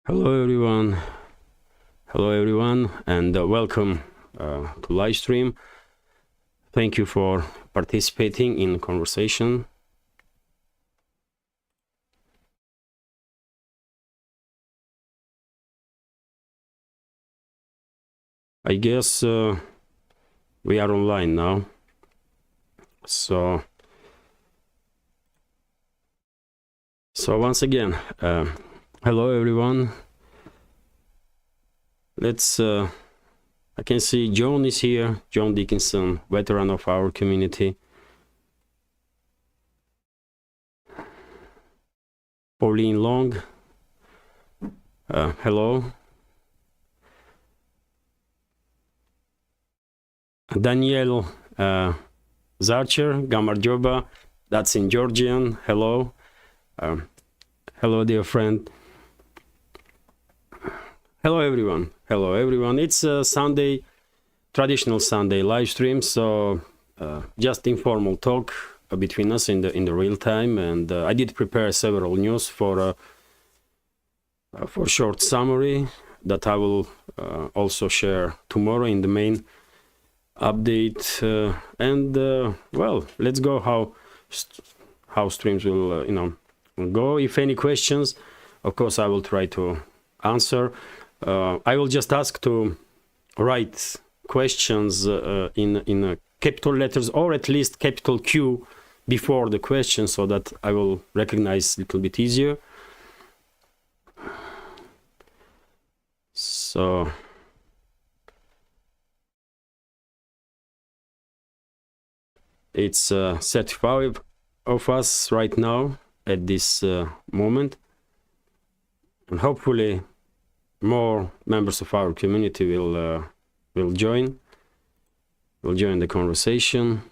Hello everyone, and welcome to live stream. Thank you for participating in conversation. I guess we are online now. So once again, hello everyone. Let's I can see John is here, John Dickinson, veteran of our community. Pauline Long, hello. Daniel Zarcher, Gamarjoba, that's in Georgian, hello. Hello, dear friend. Hello everyone. It's a Sunday, traditional Sunday live stream, so just informal talk between us in the real time, and I did prepare several news for short summary that I will also share tomorrow in the main update, and well, let's go how streams will go. If any questions, of course I will try to answer. I will just ask to write questions in capital letters, or at least capital Q before the question, so that I will recognize a little bit easier. So it's 35 of us right now at this moment, and hopefully more members of our community will join the conversation.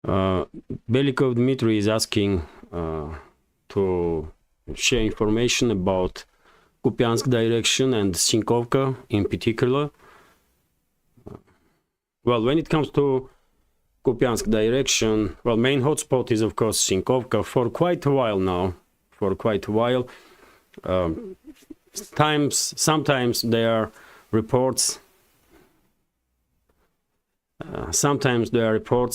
Belikov Dmitry is asking to share information about Kupiansk direction and Sinkovka in particular. Well, when it comes to Kupiansk direction, well, main hotspot is of course Sinkovka for quite a while now. Sometimes there are reports.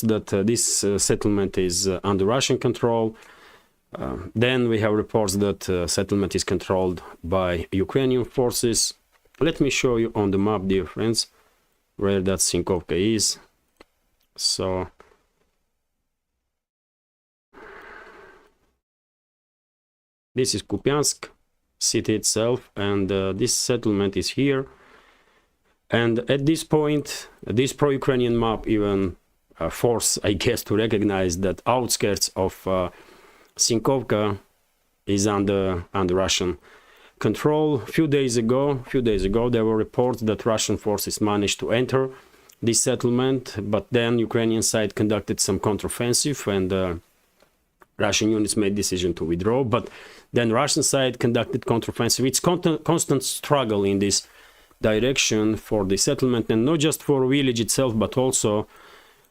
That this settlement is under Russian control. Then we have reports that settlement is controlled by Ukrainian forces. Let me show you on the map, dear friends, where that Sinkovka is. So this is Kupiansk city itself, and this settlement is here. And at this point, this pro-Ukrainian map even force, I guess, to recognize that outskirts of Sinkovka is under Russian control. A few days ago, there were reports that Russian forces managed to enter this settlement, but then Ukrainian side conducted some counteroffensive, and Russian units made decision to withdraw. But then Russian side conducted counteroffensive. It's constant struggle in this direction for the settlement, and not just for village itself, but also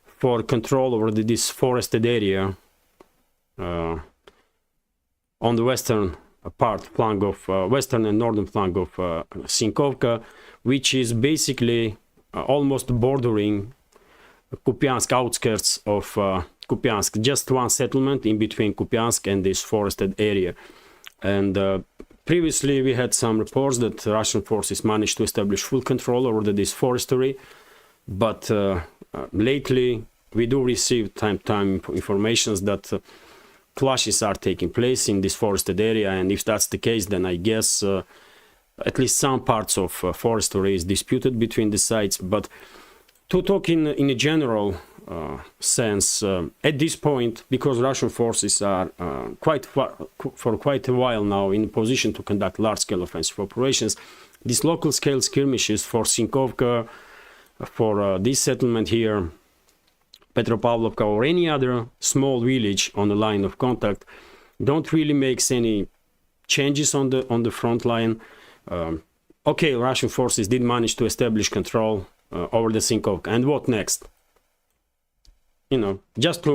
for control over this forested area on the western flank of western and northern flank of Sinkovka, which is basically almost bordering Kupiansk, outskirts of Kupiansk, just one settlement in between Kupiansk and this forested area. And previously we had some reports that Russian forces managed to establish full control over this forestry, but lately we do receive time informations that clashes are taking place in this forested area, and if that's the case, then I guess at least some parts of forestry is disputed between the sides. But to talk in a general sense, at this point, because Russian forces are for quite a while now in a position to conduct large-scale offensive operations, these local-scale skirmishes for Sinkovka, for this settlement here, Petropavlovka, or any other small village on the line of contact, don't really make any changes on the front line. Okay, Russian forces did manage to establish control over the Sinkovka, and what next? you know, just to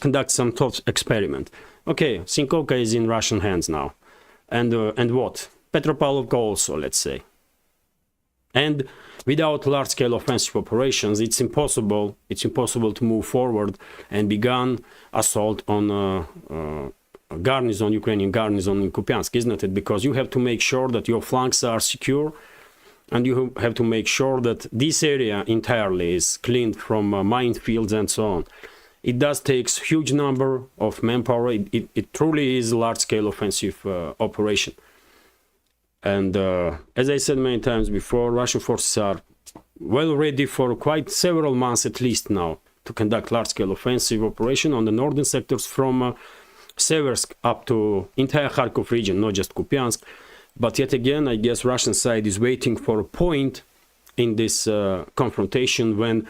conduct some thought experiment. Okay, Sinkovka is in Russian hands now. And what? Petropavlovka also, let's say. And without large-scale offensive operations, it's impossible to move forward and begin assault on Ukrainian garrison in Kupiansk, isn't it? Because you have to make sure that your flanks are secure, and you have to make sure that this area entirely is cleaned from minefields and so on. It does take huge number of manpower. It truly is a large-scale offensive operation. And as I said many times before, Russian forces are well ready for quite several months at least now to conduct large-scale offensive operation on the northern sectors from Seversk up to entire Kharkov region, not just Kupiansk. But yet again, I guess Russian side is waiting for a point in this confrontation when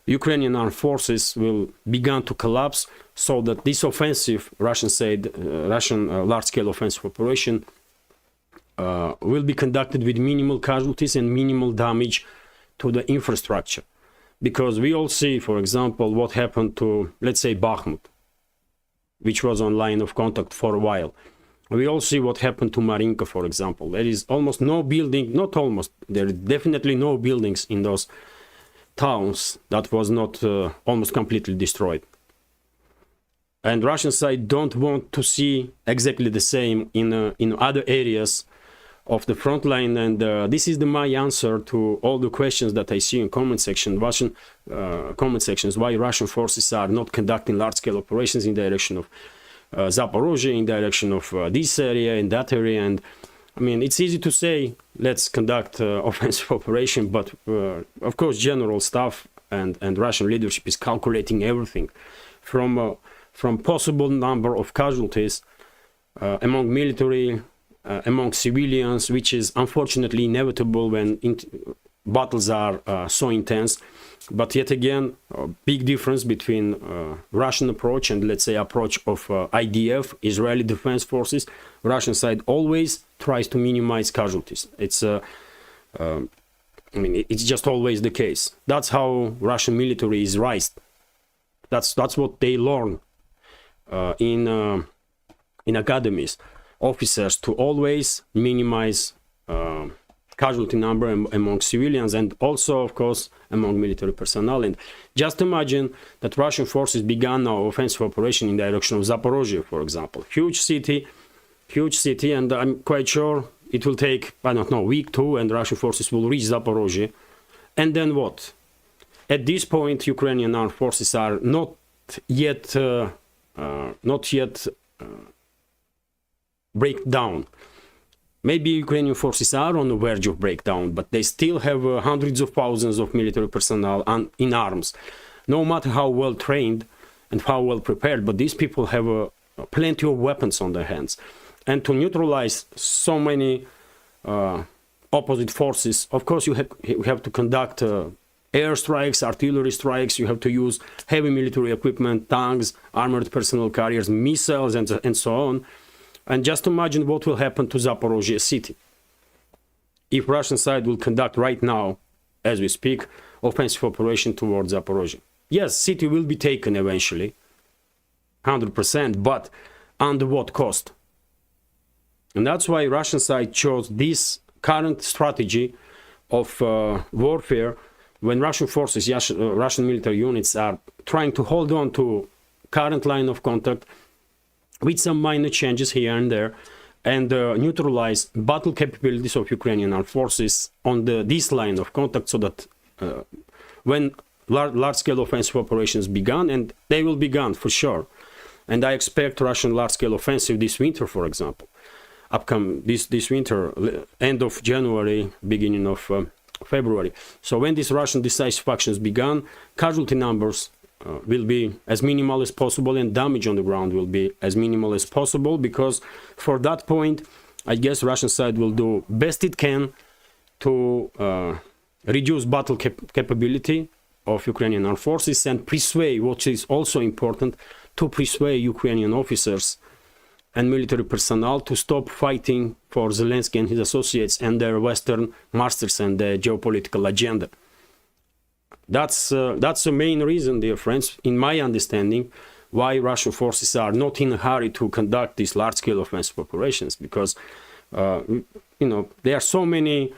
Ukrainian armed forces will begin to collapse, so that this offensive, Russian large-scale offensive operation will be conducted with minimal casualties and minimal damage to the infrastructure. Because we all see, for example, what happened to, let's say, Bakhmut, which was on line of contact for a while. We all see what happened to Marinka, for example. There is almost no building, not almost, there is definitely no buildings in those towns that was not almost completely destroyed. And Russian side don't want to see exactly the same in other areas of the front line. And this is my answer to all the questions that I see in comment sections, why Russian forces are not conducting large-scale operations in direction of Zaporozhye, in direction of this area, in that area. And I mean, it's easy to say, let's conduct offensive operation, but of course, general staff and Russian leadership is calculating everything from possible number of casualties among military, among civilians, which is unfortunately inevitable when battles are so intense. But yet again, a big difference between Russian approach and, let's say, approach of IDF, Israeli Defense Forces. Russian side always tries to minimize casualties. It's I mean, it's just always the case. That's how Russian military is raised. That's what they learn in academies. Officers to always minimize casualty number among civilians, and also, of course, among military personnel. And just imagine that Russian forces began now offensive operation in direction of Zaporozhye, for example. Huge city, and I'm quite sure it will take, I don't know, a week, two, and Russian forces will reach Zaporozhye. And then what? At this point, Ukrainian armed forces are not yet break down. Maybe Ukrainian forces are on the verge of breakdown, but they still have hundreds of thousands of military personnel in arms. No matter how well trained and how well prepared, but these people have plenty of weapons on their hands. And to neutralize so many opposite forces, of course, you have to conduct air strikes, artillery strikes, you have to use heavy military equipment, tanks, armored personnel carriers, missiles, and so on. And just imagine what will happen to Zaporozhye city if Russian side will conduct right now, as we speak, offensive operation towards Zaporozhye. Yes, city will be taken eventually, 100%, but under what cost? And that's why Russian side chose this current strategy of warfare, when Russian forces, Russian military units are trying to hold on to current line of contact with some minor changes here and there, and neutralize battle capabilities of Ukrainian armed forces on this line of contact, so that when large-scale offensive operations began, and they will begin for sure, and I expect Russian large-scale offensive this winter, for example, this winter, end of January, beginning of February. So when these Russian decisive actions began, casualty numbers will be as minimal as possible, and damage on the ground will be as minimal as possible, because for that point, I guess Russian side will do best it can to reduce battle capability of Ukrainian armed forces, and persuade, which is also important, to persuade Ukrainian officers and military personnel to stop fighting for Zelensky and his associates and their Western masters and their geopolitical agenda. That's the main reason, dear friends, in my understanding, why Russian forces are not in a hurry to conduct these large-scale offensive operations, because there are so many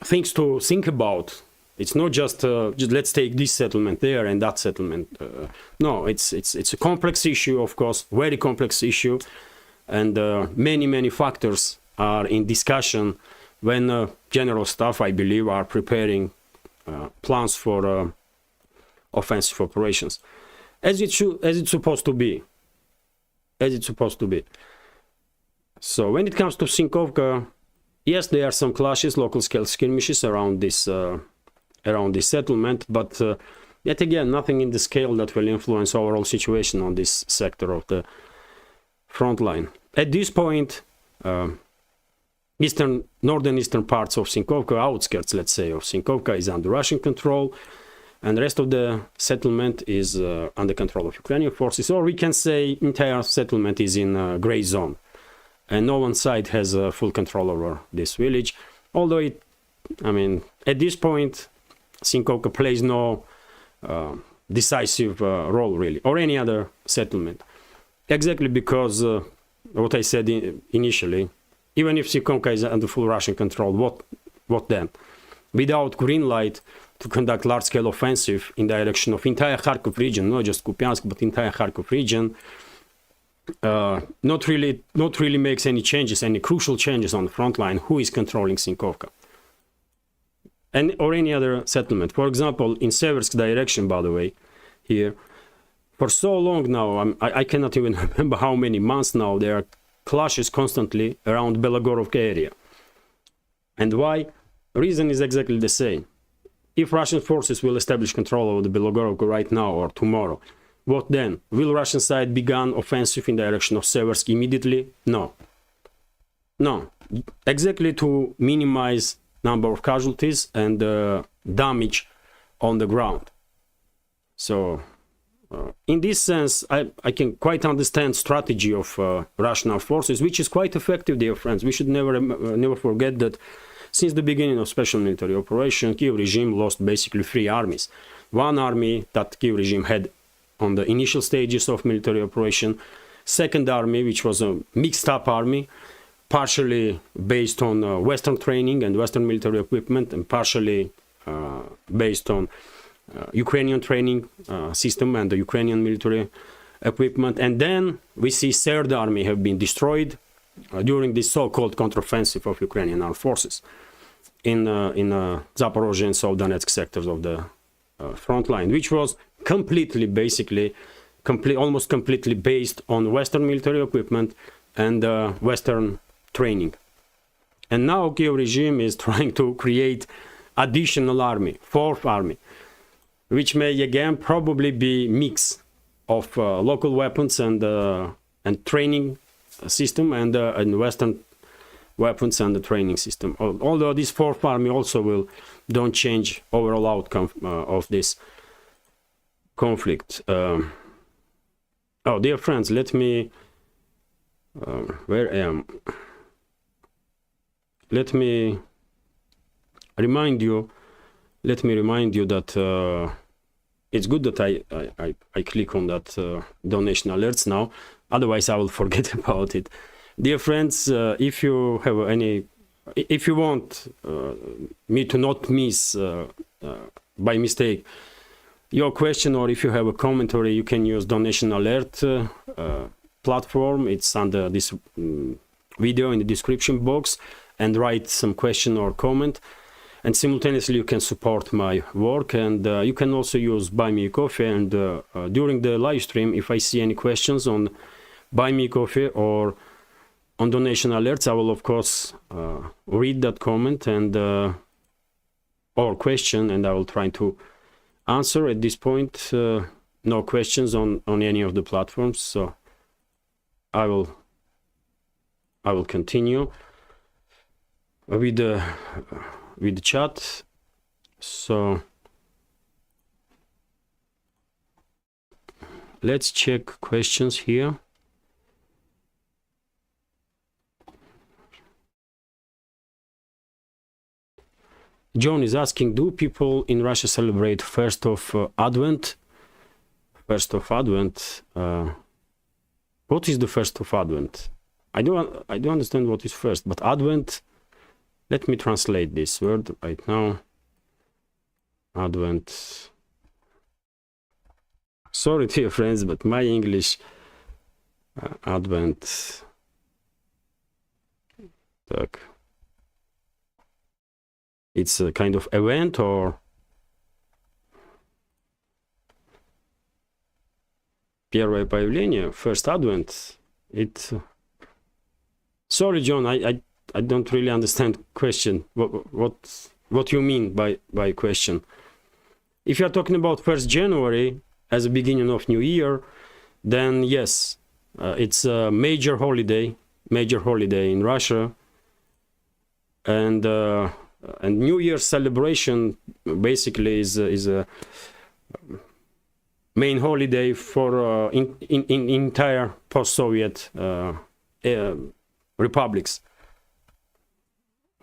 things to think about. It's not just let's take this settlement there and that settlement. No, it's a complex issue, of course, very complex issue, and many factors are in discussion when General Staff, I believe, are preparing plans for offensive operations, as it's supposed to be. So when it comes to Sinkovka, yes, there are some clashes, local scale skirmishes around this settlement, but yet again, nothing in the scale that will influence overall situation on this sector of the front line. At this point, northern-eastern parts of Sinkovka, outskirts, let's say, of Sinkovka, is under Russian control, and the rest of the settlement is under control of Ukrainian forces, or we can say entire settlement is in a gray zone, and no one side has full control over this village, although at this point, Sinkovka plays no decisive role, really, or any other settlement, exactly because what I said initially. Even if Sinkovka is under full Russian control, what then? Without green light to conduct large-scale offensive in direction of entire Kharkov region, not just Kupiansk, but entire Kharkov region, not really makes any changes, any crucial changes on the front line. Who is controlling Sinkovka? Or any other settlement. For example, in Seversk direction, by the way, here, for so long now, I cannot even remember how many months now, there are clashes constantly around Belogorovka area. And why? Reason is exactly the same. If Russian forces will establish control over the Belogorovka right now or tomorrow, what then? Will Russian side begin offensive in direction of Seversk immediately? No. Exactly to minimize number of casualties and damage on the ground. So in this sense, I can quite understand strategy of Russian forces, which is quite effective, dear friends. We should never forget that since the beginning of special military operation, Kiev regime lost basically 3 armies. One army that Kiev regime had on the initial stages of military operation, second army, which was a mixed-up army, partially based on Western training and Western military equipment, and partially based on Ukrainian training system and the Ukrainian military equipment. And then we see third army have been destroyed during this so-called counteroffensive of Ukrainian armed forces in Zaporozhye and South Donetsk sectors of the front line, which was almost completely based on Western military equipment and Western training. And now Kiev regime is trying to create additional army, fourth army, which may again probably be mix of local weapons and training system and Western weapons and the training system. Although this fourth army also don't change overall outcome of this conflict. Dear friends, let me let me remind you that it's good that I click on that donation alerts now, otherwise I will forget about it. Dear friends, if you want me to not miss by mistake your question, or if you have a commentary, you can use donation alert platform. It's under this video in the description box, and write some question or comment, and simultaneously you can support my work. And you can also use Buy Me a Coffee, and during the live stream, if I see any questions on Buy Me a Coffee or on donation alerts, I will of course read that comment and or question, and I will try to answer. At this point, no questions on any of the platforms, so I will continue with the chat. So let's check questions here. John is asking, do people in Russia celebrate first of Advent? First of Advent. What is the first of Advent? I don't understand what is first, but Advent. Let me translate this word right now. Advent. Sorry, dear friends, but my English. Advent. Так. It's a kind of event or первое появление, first Advent. It. Sorry, John, I don't really understand question. What you mean by question? If you are talking about 1st January as the beginning of New Year, then yes, it's a major holiday in Russia, and New Year celebration basically is a main holiday for in entire post-Soviet republics.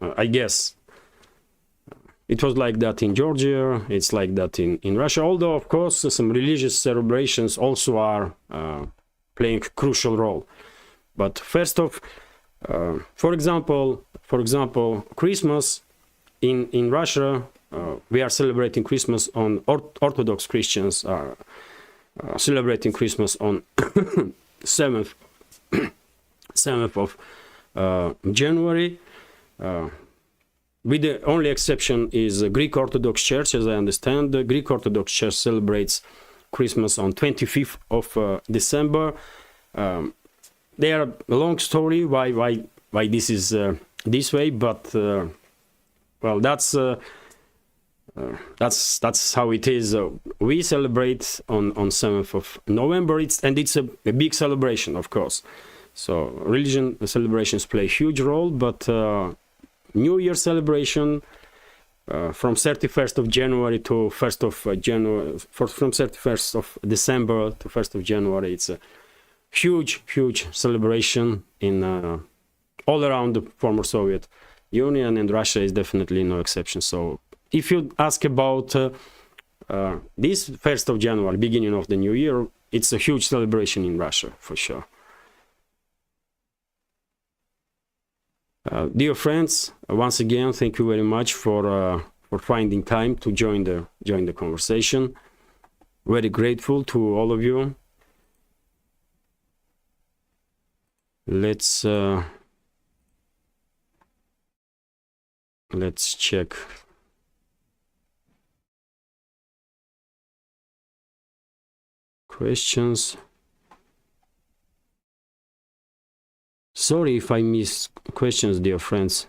I guess it was like that in Georgia, it's like that in Russia, although of course some religious celebrations also are playing a crucial role. But first of, for example, Christmas in Russia, we are celebrating Christmas on Orthodox Christians are celebrating Christmas on 7th of January. With the only exception is Greek Orthodox Church, as I understand. The Greek Orthodox Church celebrates Christmas on 25th of December. They are a long story why this is this way, but well, that's how it is. We celebrate on 7th of November. It's a big celebration, of course. So religion celebrations play a huge role, but New Year celebration from 31st of January to 1st of January, from 31st of December to 1st of January, it's a huge celebration in all around the former Soviet Union, and Russia is definitely no exception. So if you ask about this 1st of January, beginning of the new year, it's a huge celebration in Russia for sure. Dear friends, once again, thank you very much for finding time to join the conversation. Very grateful to all of you. Let's check. Questions. Sorry if I miss questions, dear friends.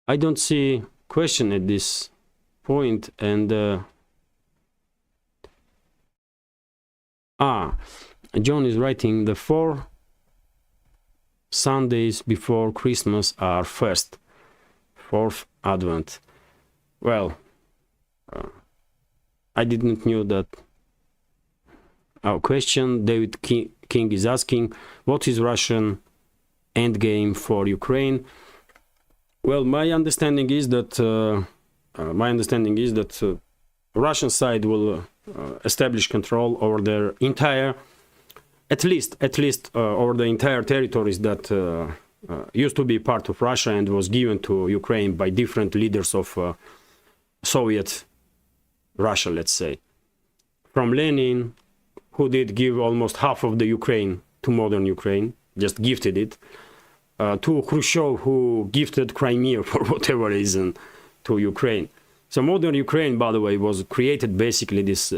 I don't see question at this point, and John is writing the 4 Sundays before Christmas are 4th Advent. Well, I didn't know that. Our question, David King is asking, what is Russian endgame for Ukraine? Well, my understanding is that Russian side will establish control over their entire, at least over the entire territories that used to be part of Russia and was given to Ukraine by different leaders of Soviet Russia, let's say. From Lenin, who did give almost half of the Ukraine to modern Ukraine, just gifted it, to Khrushchev, who gifted Crimea for whatever reason to Ukraine. So modern Ukraine, by the way, was created basically this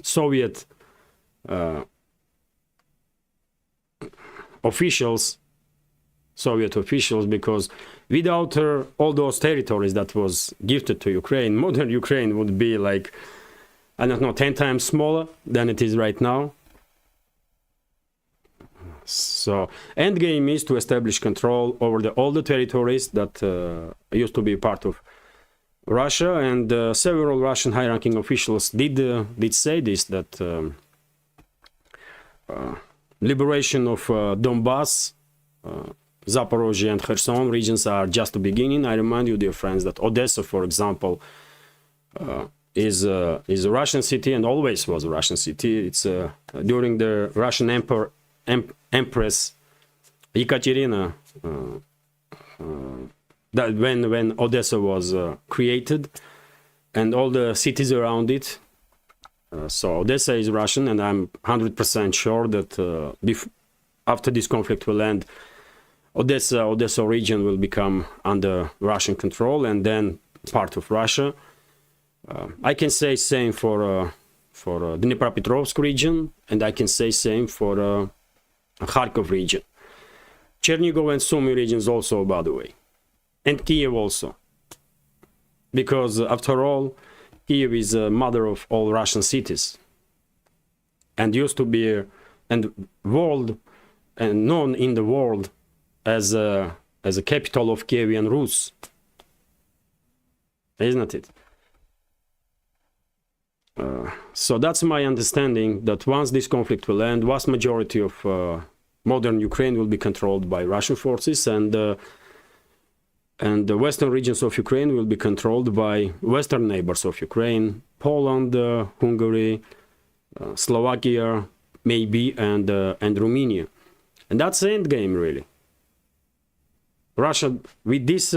Soviet officials, because Without all those territories that was gifted to Ukraine, modern Ukraine would be like, I don't know, 10 times smaller than it is right now. So end game is to establish control over all the territories that used to be part of Russia, and several Russian high-ranking officials did say this, that liberation of Donbass, Zaporozhye and Kherson regions are just the beginning. I remind you, dear friends, that Odessa, for example, is a Russian city and always was a Russian city. It's during the Russian Empress Ekaterina, that when Odessa was created, and all the cities around it. So Odessa is Russian, and I'm 100% sure that after this conflict will end, Odessa region will become under Russian control and then part of Russia. I can say same for Dnipropetrovsk region, and I can say same for Kharkov region. Chernigov and Sumy regions also, by the way, and Kiev also, because after all, Kiev is a mother of all Russian cities, and used to be known in the world as a capital of Kievan Rus, isn't it? So that's my understanding, that once this conflict will end, vast majority of modern Ukraine will be controlled by Russian forces, and the western regions of Ukraine will be controlled by western neighbors of Ukraine, Poland, Hungary, Slovakia, maybe, and Romania. And that's the end game, really. Russia, with this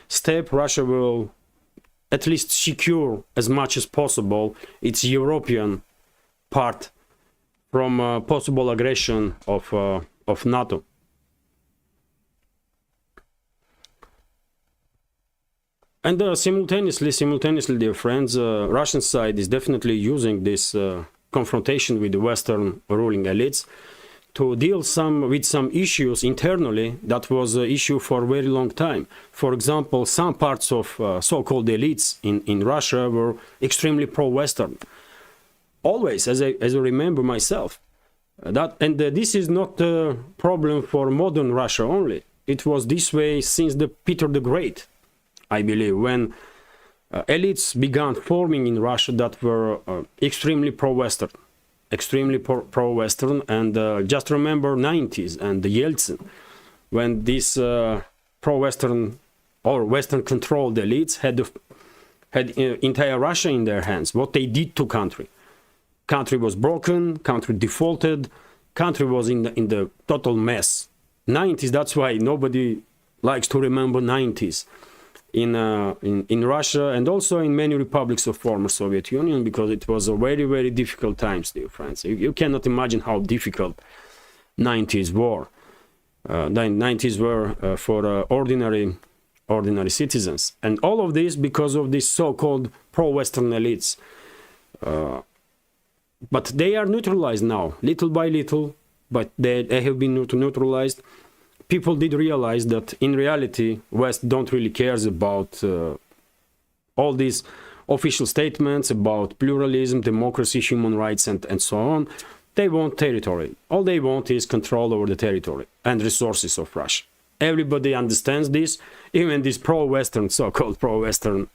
step, Russia will at least secure as much as possible its European part from possible aggression of NATO. And simultaneously, dear friends, Russian side is definitely using this confrontation with the Western ruling elites to deal with some issues internally that was an issue for a very long time. For example, some parts of so-called elites in Russia were extremely pro-Western. Always, as I remember myself. This is not a problem for modern Russia only. It was this way since Peter the Great, I believe, when elites began forming in Russia that were extremely pro-Western. And just remember 90s and the Yeltsin, when these pro-Western or Western-controlled elites had entire Russia in their hands. What they did to country was broken, country defaulted, country was in the total mess. 90s, that's why nobody likes to remember 90s in Russia, and also in many republics of former Soviet Union, because it was a very, very difficult times, dear friends. You cannot imagine how difficult 90s were. The 90s were for ordinary citizens, and all of this because of these so-called pro-Western elites. But they are neutralized now, little by little, but they have been neutralized. People did realize that in reality, West don't really cares about all these official statements about pluralism, democracy, human rights, and so on. They want territory. All they want is control over the territory and resources of Russia. Everybody understands this, even these pro-Western, so-called pro-Western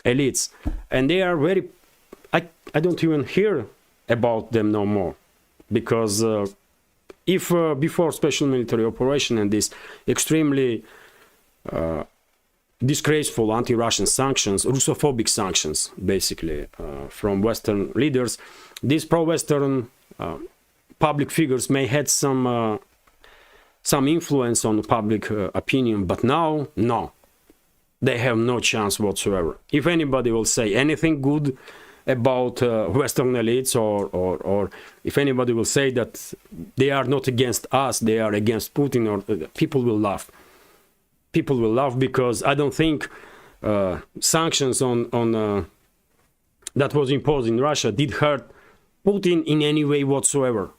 elites. And they are very... I don't even hear about them no more, because... if before special military operation and these extremely disgraceful anti-Russian sanctions, Russophobic sanctions, basically, from Western leaders, these pro-Western public figures may had some influence on public opinion, but now, no, they have no chance whatsoever. If anybody will say anything good about Western elites, or if anybody will say that they are not against us, they are against Putin, or people will laugh. People will laugh, because I don't think sanctions on that was imposed in Russia did hurt Putin in any way whatsoever.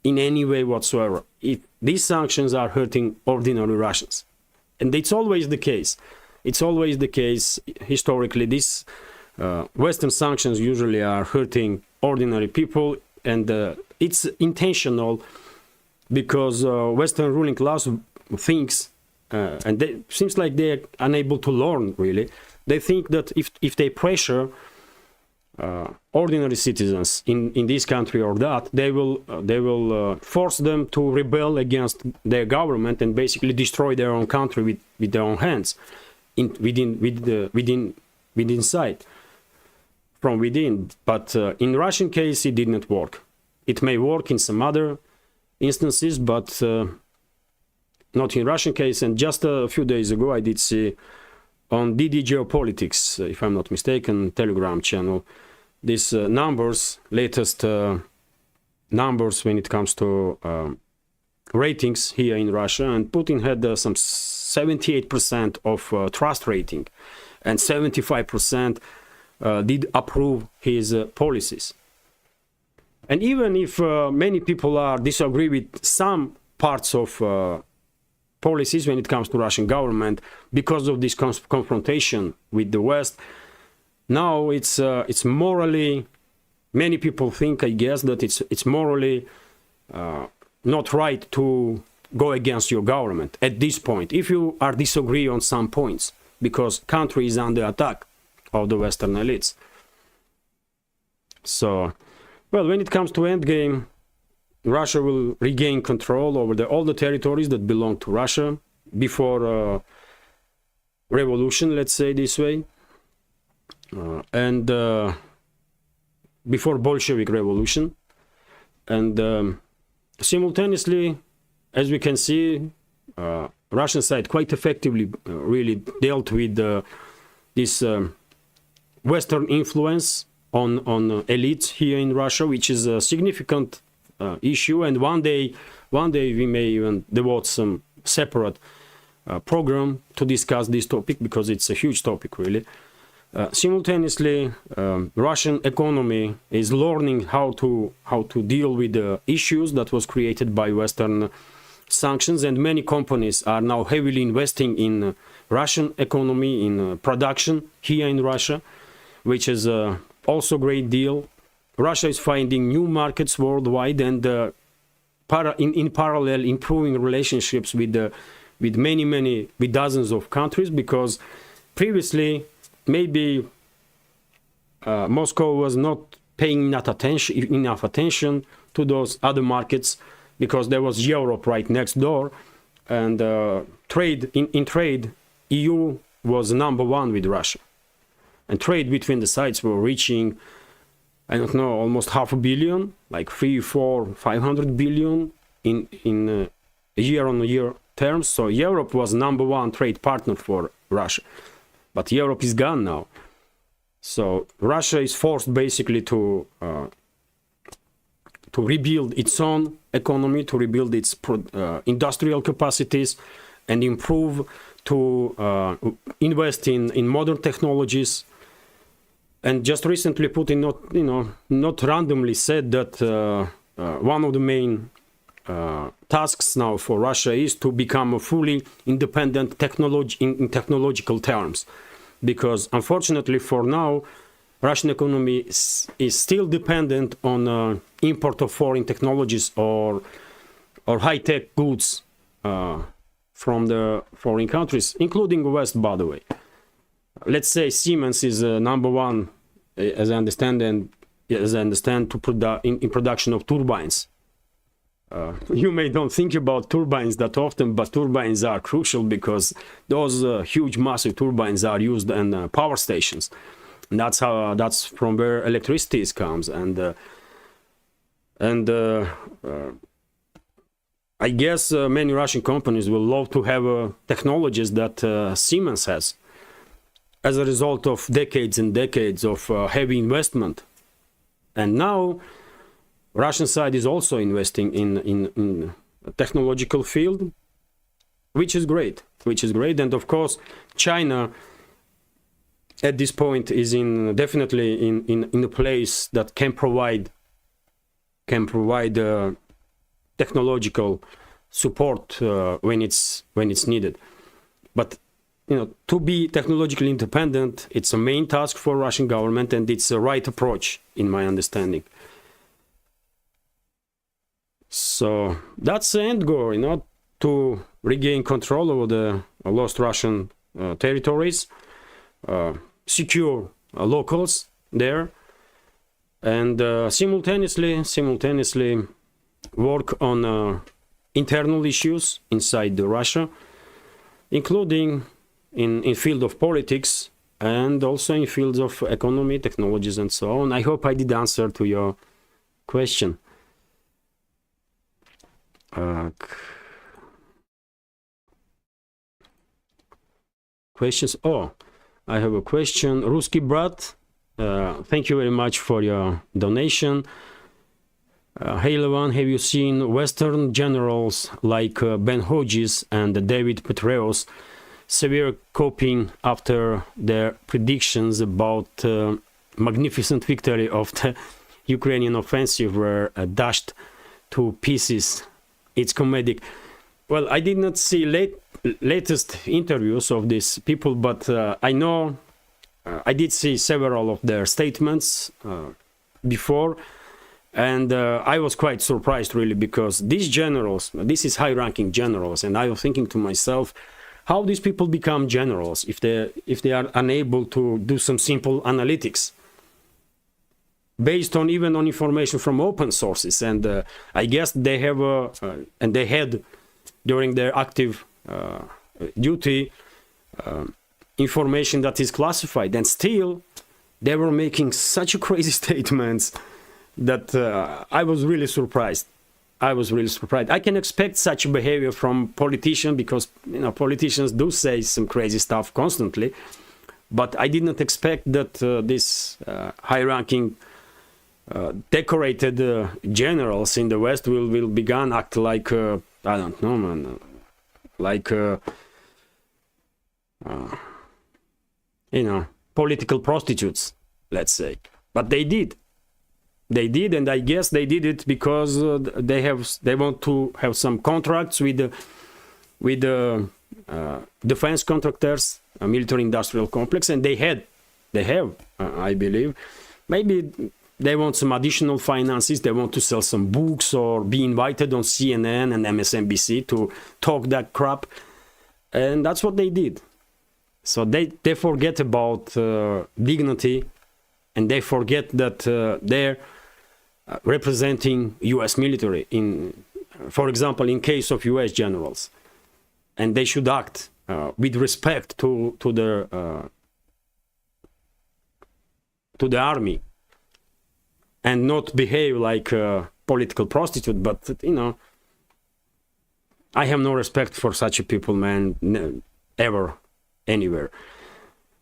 In any way whatsoever. If these sanctions are hurting ordinary Russians, And it's always the case. It's always the case historically. These Western sanctions usually are hurting ordinary people, and it's intentional because Western ruling class thinks, and it seems like they're unable to learn really. They think that if they pressure ordinary citizens in this country or that, they will force them to rebel against their government and basically destroy their own country with their own hands, within sight, from within. But in Russian case, it did not work. It may work in some other instances, but not in Russian case. And just a few days ago, I did see on DD Geopolitics, if I'm not mistaken, Telegram channel, these latest numbers when it comes to ratings here in Russia, and Putin had some 78% of trust rating, and 75% did approve his policies. And even if many people disagree with some parts of policies when it comes to Russian government because of this confrontation with the West, now it's morally, many people think, I guess, that it's morally not right to go against your government at this point, if you disagree on some points, because country is under attack of the Western elites. So, well, when it comes to endgame, Russia will regain control over all the territories that belong to Russia before revolution, let's say this way, and before Bolshevik revolution. And simultaneously, as we can see, Russian side quite effectively really dealt with this Western influence on elites here in Russia, which is a significant issue. And one day we may even devote some separate program to discuss this topic, because it's a huge topic really. Simultaneously, Russian economy is learning how to deal with the issues that was created by Western sanctions, and many companies are now heavily investing in Russian economy, in production here in Russia, which is also a great deal. Russia is finding new markets worldwide, and in parallel improving relationships with dozens of countries, because previously maybe Moscow was not paying enough attention to those other markets, because there was Europe right next door, and in trade, EU was #1 with Russia, and trade between the sides were reaching, I don't know, almost $500 billion, like 300, 400, 500 billion in year-on-year terms. So Europe was #1 trade partner for Russia, but Europe is gone now. So Russia is forced basically to rebuild its own economy, to rebuild its industrial capacities, and improve, to invest in modern technologies. And just recently, Putin not randomly said that one of the main tasks now for Russia is to become a fully independent in technological terms, because unfortunately for now, Russian economy is still dependent on import of foreign technologies or high-tech goods from the foreign countries, including the West, by the way. Let's say Siemens is #1, as I understand, in production of turbines. You may don't think about turbines that often, but turbines are crucial, because those huge, massive turbines are used in power stations. And that's from where electricity comes, and I guess many Russian companies will love to have technologies that Siemens has, as a result of decades and decades of heavy investment. And now Russian side is also investing in technological field, which is great. And of course, China at this point is definitely in a place that can provide technological support when it's needed. But to be technologically independent, it's a main task for Russian government, and it's the right approach, in my understanding. So that's the end goal, to regain control over the lost Russian territories, secure locals there, and simultaneously work on internal issues inside Russia, including in field of politics and also in fields of economy, technologies, and so on. I hope I did answer to your question. Questions? Oh, I have a question. Ruski Brat, thank you very much for your donation. Hey Levan, have you seen Western generals like Ben Hodges and David Petraeus severe coping after their predictions about magnificent victory of the Ukrainian offensive were dashed to pieces? It's comedic. Well, I did not see latest interviews of these people, but I know I did see several of their statements before, and I was quite surprised, really, because these generals, this is high-ranking generals, and I was thinking to myself, how these people become generals if they are unable to do some simple analytics based on even on information from open sources? And I guess they have and they had during their active duty information that is classified, and still they were making such crazy statements that I was really surprised. I can expect such behavior from politicians because politicians do say some crazy stuff constantly, but I did not expect that this high-ranking decorated generals in the West will begin act like I don't know, man, like political prostitutes, let's say. But they did, and I guess they did it because they want to have some contracts with defense contractors, a military-industrial complex, and they have, I believe, maybe they want some additional finances. They want to sell some books or be invited on CNN and MSNBC to talk that crap, and that's what they did. So they forget about dignity, and they forget that they're representing U.S. military, for example, in case of U.S. generals, and they should act with respect to the army, and not behave like a political prostitute. But I have no respect for such a people, man, ever, anywhere.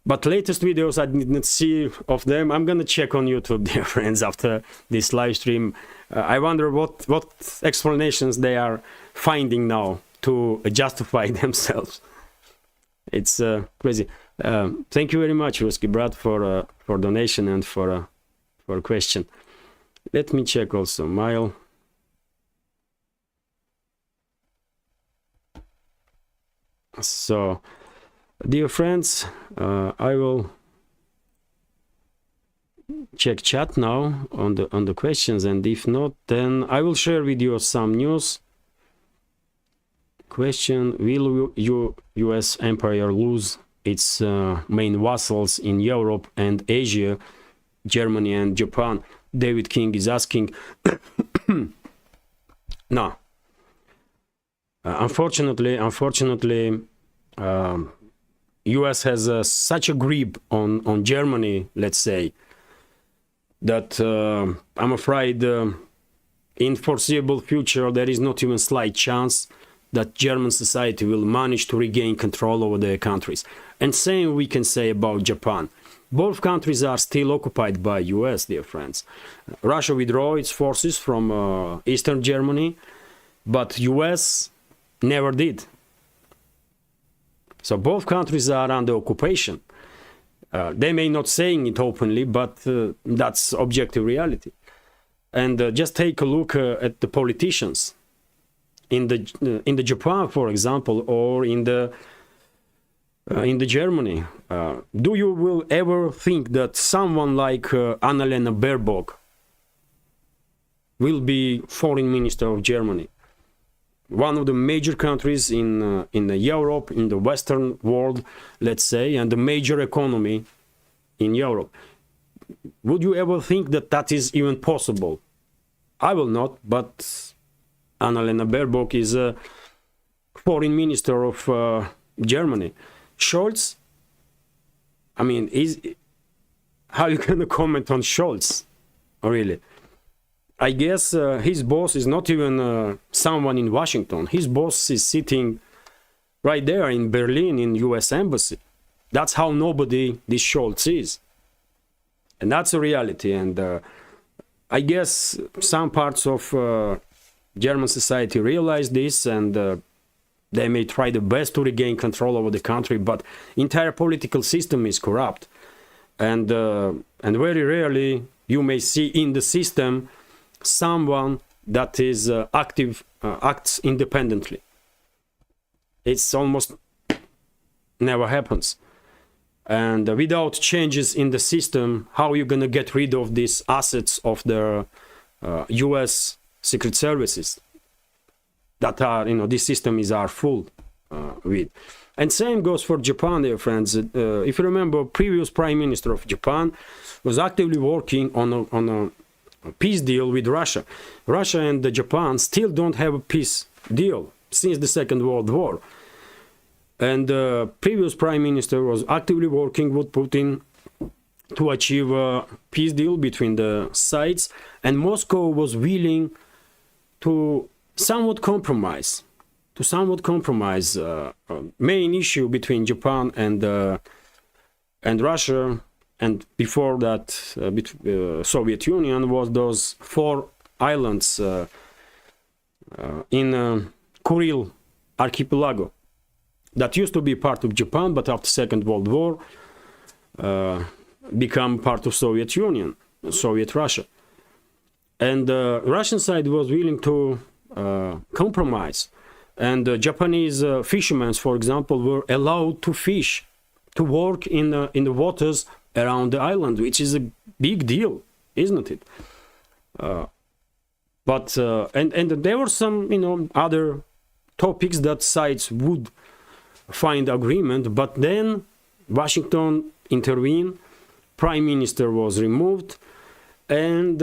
But latest videos I did not see of them. I'm gonna check on YouTube, dear friends, after this live stream. I wonder what explanations they are finding now to justify themselves. It's crazy. Thank you very much, Ruski Brat, for donation and for a question. Let me check also mail. So, dear friends, I will check chat now on the questions, and if not, then I will share with you some news. Question: will U.S. empire lose its main vassals in Europe and Asia, Germany and Japan? David King is asking. No. Unfortunately, U.S. has such a grip on Germany, let's say, that I'm afraid in foreseeable future there is not even slight chance that German society will manage to regain control over their countries. And same we can say about Japan. Both countries are still occupied by U.S., dear friends. Russia withdrew its forces from Eastern Germany, but U.S. never did. So both countries are under occupation. They may not saying it openly, but that's objective reality. And just take a look at the politicians in the Japan, for example, or in the in the Germany. Do you will ever think that someone like Annalena Baerbock will be foreign minister of Germany, one of the major countries in Europe, in the Western world, let's say, and the major economy in Europe? Would you ever think that that is even possible? I will not, but Annalena Baerbock is a foreign minister of Germany. Scholz, I mean, how you can comment on Scholz, really? I guess his boss is not even someone in Washington. His boss is sitting right there in Berlin in US Embassy. That's how nobody this Scholz is. And that's a reality. And I guess some parts of German society realize this, and they may try the best to regain control over the country, but entire political system is corrupt. And very rarely you may see in the system someone that is acts independently. It's almost never happens. And without changes in the system, how are you going to get rid of these assets of the US secret services that are, this system are full with? And same goes for Japan, dear friends. If you remember, previous prime minister of Japan was actively working on a peace deal with Russia. Russia and Japan still don't have a peace deal since the Second World War. And the previous prime minister was actively working with Putin to achieve a peace deal between the sides, and Moscow was willing to somewhat compromise. Main issue between Japan and Russia, and before that Soviet Union, was those 4 islands in Kuril archipelago that used to be part of Japan, but after Second World War become part of Soviet Union, Soviet Russia. And the Russian side was willing to compromise. And Japanese fishermen, for example, were allowed to fish, to work in the waters around the island, which is a big deal, isn't it? But there were some, other topics that sides would find agreement, but then Washington intervened, prime minister was removed, and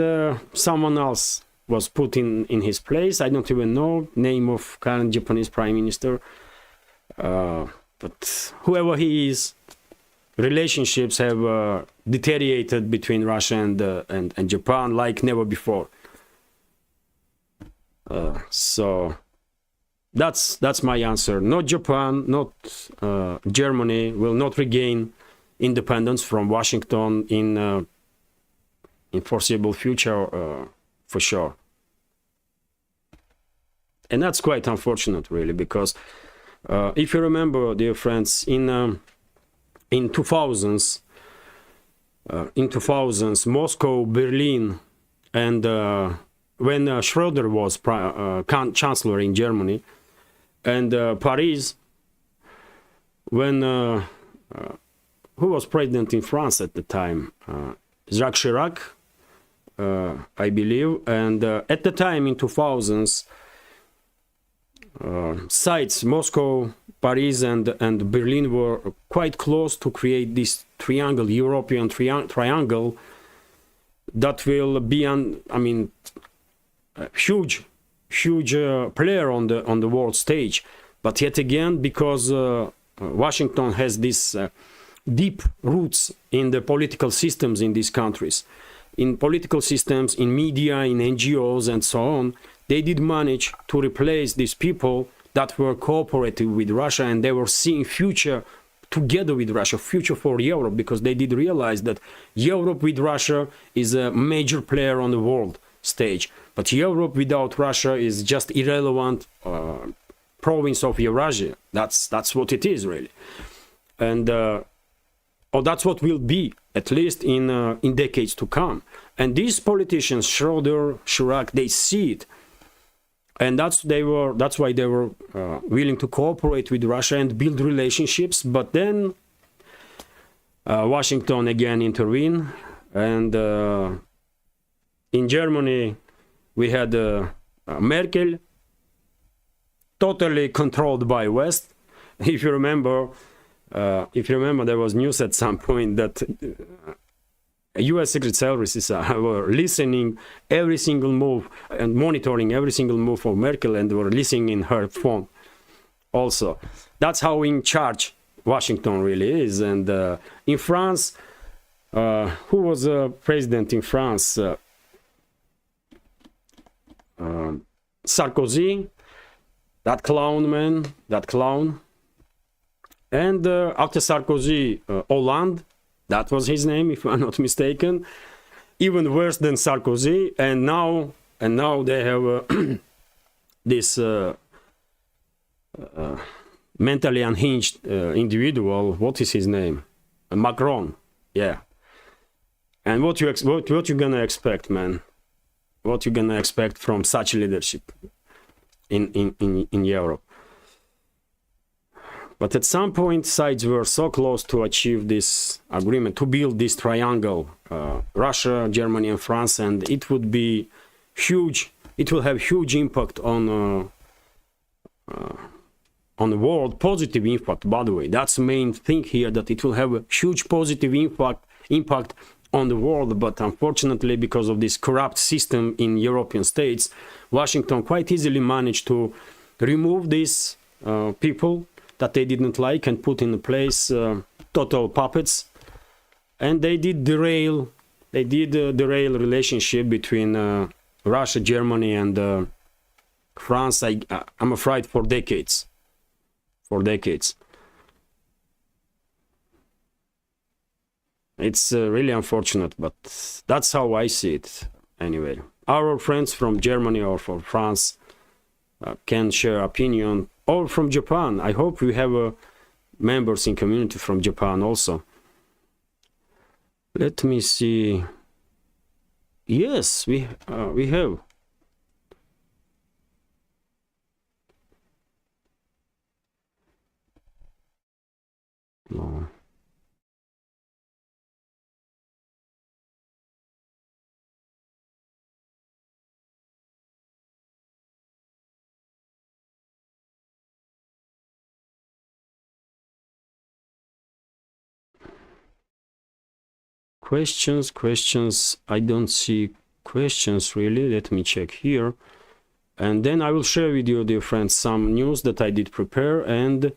someone else was put in his place. I don't even know name of current Japanese prime minister, but whoever he is, relationships have deteriorated between Russia and Japan like never before. So that's my answer. Not Japan, not Germany will not regain independence from Washington in foreseeable future, for sure. And that's quite unfortunate, really, because if you remember, dear friends, in 2000s, Moscow, Berlin, and when Schröder was chancellor in Germany, and Paris, when who was president in France at the time? Jacques Chirac, I believe. And at the time in 2000s, sides Moscow, Paris, and Berlin were quite close to create this triangle, European triangle, that will be huge player on the world stage. But yet again, because Washington has this deep roots in the political systems in these countries, in political systems, in media, in NGOs, and so on, they did manage to replace these people that were cooperating with Russia, and they were seeing future together with Russia, future for Europe, because they did realize that Europe with Russia is a major player on the world stage. But Europe without Russia is just irrelevant province of Eurasia. That's what it is, really. And that's what will be, at least in decades to come. And these politicians, Schröder, Chirac, they see it. and that's why they were willing to cooperate with Russia and build relationships. But then Washington again intervened, and in Germany we had Merkel, totally controlled by West. If you remember, there was news at some point that U.S. Secret Services were listening every single move and monitoring every single move of Merkel, and were listening in her phone also. That's how in charge Washington really is. And in France, who was president in France? Sarkozy, that clown man, that clown. And after Sarkozy, Hollande, that was his name, if I'm not mistaken. Even worse than Sarkozy. And now they have this mentally unhinged individual. What is his name? Macron. Yeah. And what you gonna expect, man? What you gonna expect from such leadership in Europe? But at some point, sides were so close to achieve this agreement, to build this triangle, Russia, Germany, and France, and it would be huge. It will have huge impact on the world, positive impact. By the way, that's the main thing here, that it will have a huge positive impact on the world. But unfortunately, because of this corrupt system in European states, Washington quite easily managed to remove these people that they didn't like and put in place total puppets, and they did derail relationship between Russia, Germany, and France. I'm afraid for decades. It's really unfortunate, but that's how I see it anyway. Our friends from Germany or from France can share opinion, or from Japan. I hope we have members in community from Japan also. Let me see. Yes, we have. No. Questions. I don't see questions really. Let me check here, and then I will share with you, dear friends, some news that I did prepare, and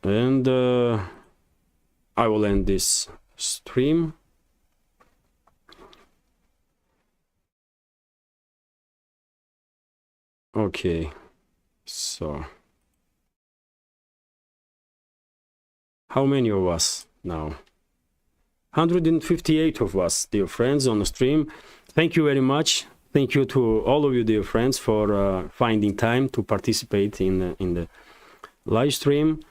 I will end this stream. Okay, so how many of us now? 158 of us, dear friends, on the stream. Thank you very much. Thank you to all of you, dear friends, for finding time to participate in the live stream.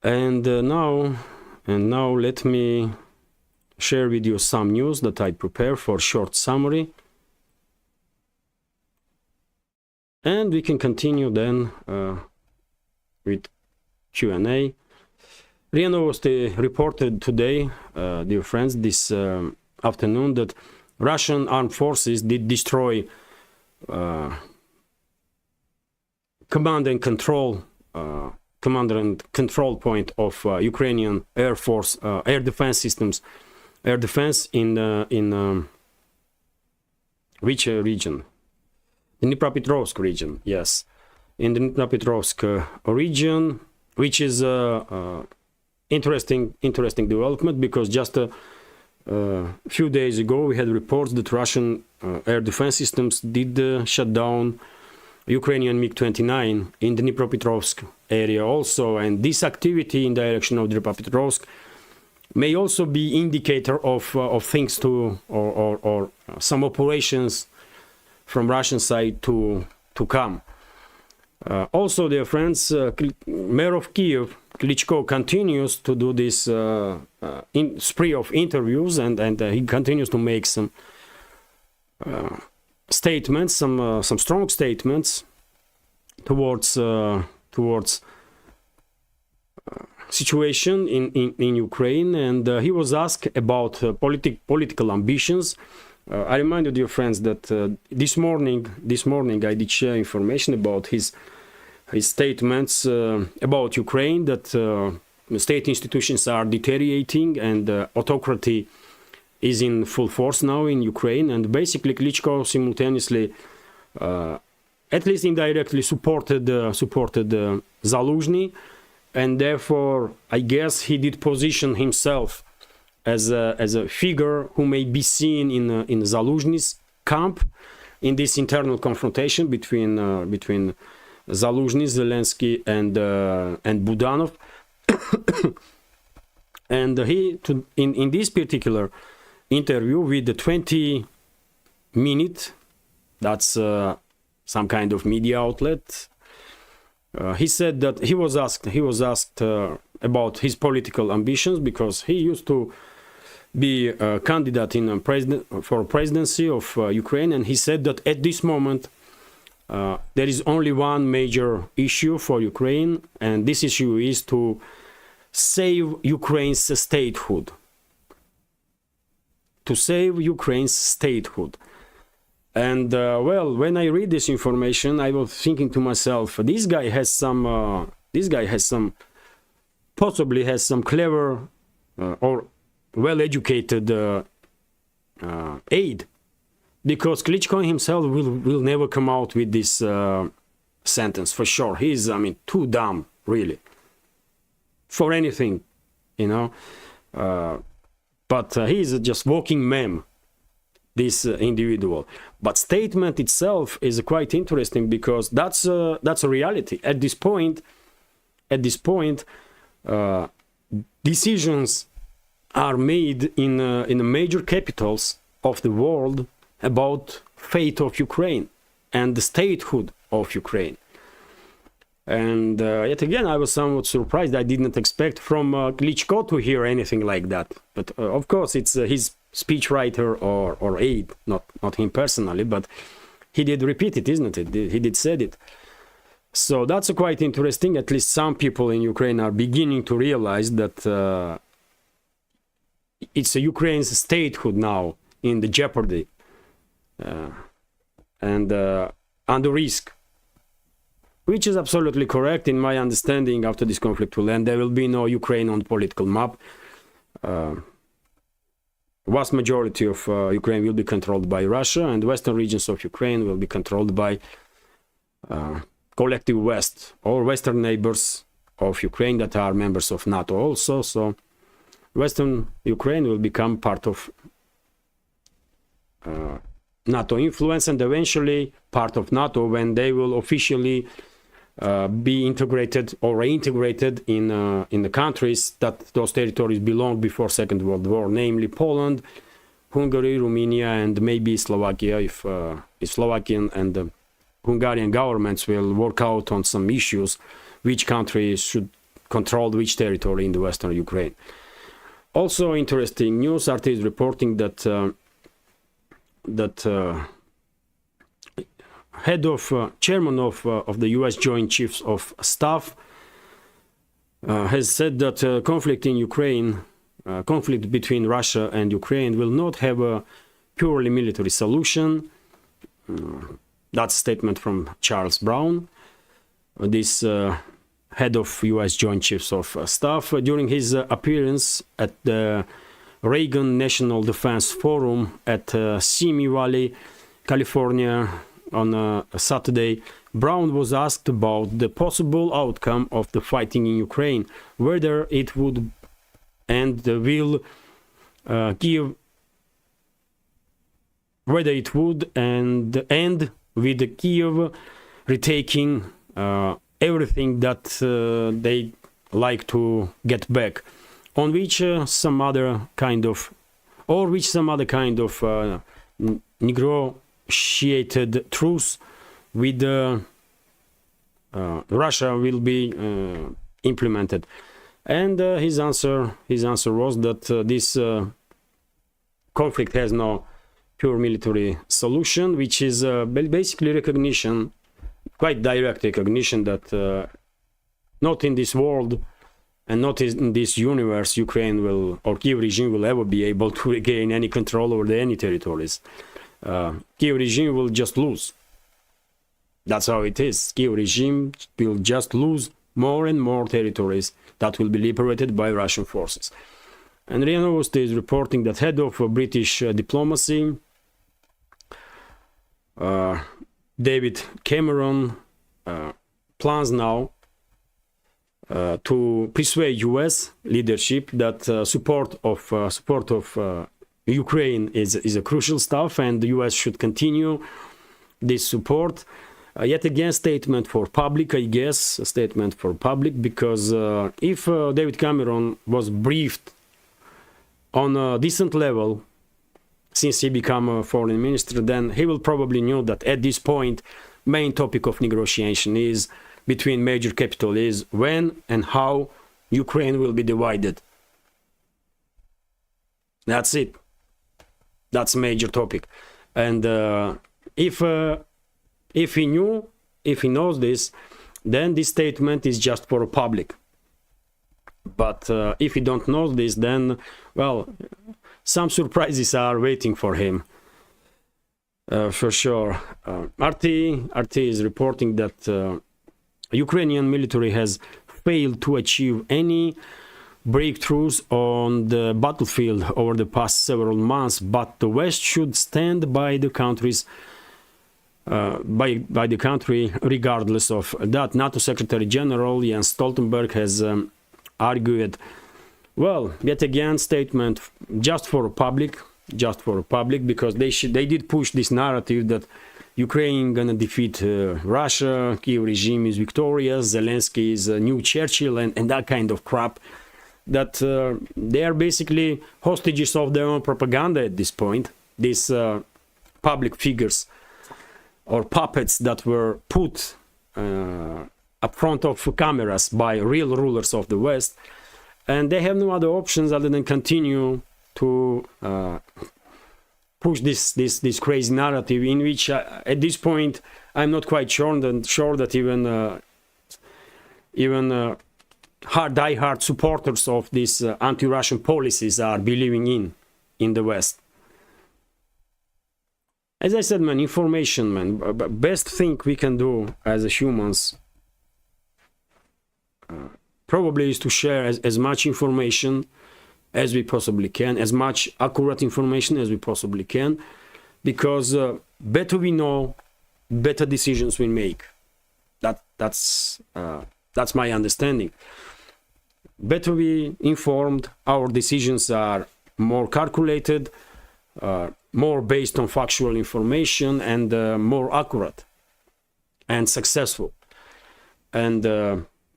And now let me share with you some news that I prepared for short summary, and we can continue then with Q&A. RIA Novosti reported today, dear friends, this afternoon, that Russian armed forces did destroy command and control point of Ukrainian Air Force air defense systems, air defense in which region? The Dnipropetrovsk region. Yes, in the Dnipropetrovsk region, which is interesting development, because just a few days ago we had reports that Russian air defense systems did shut down Ukrainian MiG-29 in the Dnipropetrovsk area also, and this activity in direction of Dnipropetrovsk may also be indicator of things to or some operations from Russian side to come. Also, dear friends, Mayor of Kiev Klitschko continues to do this spree of interviews, and he continues to make some statements, some strong statements towards situation in Ukraine, and he was asked about political ambitions. I remind you, dear friends, that this morning I did share information about his statements about Ukraine, that state institutions are deteriorating and autocracy is in full force now in Ukraine, and basically Klitschko simultaneously, at least indirectly, supported Zaluzhny, and therefore I guess he did position himself as a figure who may be seen in Zaluzhny's camp in this internal confrontation between Zaluzhny, Zelensky, and Budanov. And he, in this particular interview with the 20-minute, that's some kind of media outlet, he said that he was asked about his political ambitions, because he used to be a candidate for presidency of Ukraine, and he said that at this moment there is only one major issue for Ukraine, and this issue is to save Ukraine's statehood. To save Ukraine's statehood. And well, when I read this information, I was thinking to myself, this guy has some possibly has some clever or well-educated aid, because Klitschko himself will never come out with this sentence for sure. He's, I mean, too dumb, really, for anything, you know. But he's just walking meme, this individual. But statement itself is quite interesting, because that's a reality at this point. At this point, decisions are made in the major capitals of the world about fate of Ukraine and the statehood of Ukraine. And yet again, I was somewhat surprised. I didn't expect from Klitschko to hear anything like that. But of course, it's his speechwriter or aide, not him personally, but he did repeat it, isn't it? He did said it. So that's quite interesting. At least some people in Ukraine are beginning to realize that it's Ukraine's statehood now in the jeopardy and under risk, which is absolutely correct in my understanding. After this conflict will end, there will be no Ukraine on political map. Vast majority of Ukraine will be controlled by Russia, and western regions of Ukraine will be controlled by collective West or western neighbors of Ukraine that are members of NATO also. So western Ukraine will become part of NATO influence, and eventually part of NATO when they will officially be integrated or reintegrated in the countries that those territories belonged before Second World War, namely Poland, Hungary, Romania, and maybe Slovakia, if Slovakian and Hungarian governments will work out on some issues, which countries should control which territory in the western Ukraine. Also interesting news, RT is reporting that chairman of the U.S. Joint Chiefs of Staff has said that conflict in Ukraine, conflict between Russia and Ukraine will not have a purely military solution. That's a statement from Charles Brown, this head of U.S. Joint Chiefs of Staff, during his appearance at the Reagan National Defense Forum at Simi Valley, California, on a Saturday. Brown was asked about the possible outcome of the fighting in Ukraine, whether it would and will give, whether it would and end with Kiev retaking everything that they like to get back, on which some other kind of negotiated truce with Russia will be implemented. And his answer was that this conflict has no pure military solution, which is basically recognition, quite direct recognition that not in this world and not in this universe Ukraine will, or Kiev regime will ever be able to regain any control over any territories. Kiev regime will just lose. That's how it is. Kiev regime will just lose more and more territories that will be liberated by Russian forces. And RIA Novosti is reporting that head of British diplomacy, David Cameron, plans now to persuade U.S. leadership that support of Ukraine is a crucial stuff, and the U.S. should continue this support. Yet again, statement for public, I guess, a statement for public, because if David Cameron was briefed on a decent level since he became a foreign minister, then he will probably know that at this point, main topic of negotiation is between major capital is when and how Ukraine will be divided. That's it. That's a major topic. And if he knows this, then this statement is just for the public. But if he don't know this, then, well, some surprises are waiting for him. For sure. RT is reporting that Ukrainian military has failed to achieve any breakthroughs on the battlefield over the past several months, but the West should stand by the countries by the country regardless of that. NATO Secretary General Jens Stoltenberg has argued, well, yet again, statement just for public, because they did push this narrative that Ukraine gonna defeat Russia, Kiev regime is victorious, Zelensky is a new Churchill, and that kind of crap, that they are basically hostages of their own propaganda at this point. These public figures or puppets that were put up front of cameras by real rulers of the West, and they have no other options other than continue to push this crazy narrative, in which at this point I'm not quite sure that even die-hard supporters of these anti-Russian policies are believing in the West. As I said, man, information, man, best thing we can do as humans probably is to share as much information as we possibly can, as much accurate information as we possibly can, because better we know, better decisions we make. That's my understanding. Better we informed, our decisions are more calculated, more based on factual information, and more accurate and successful. And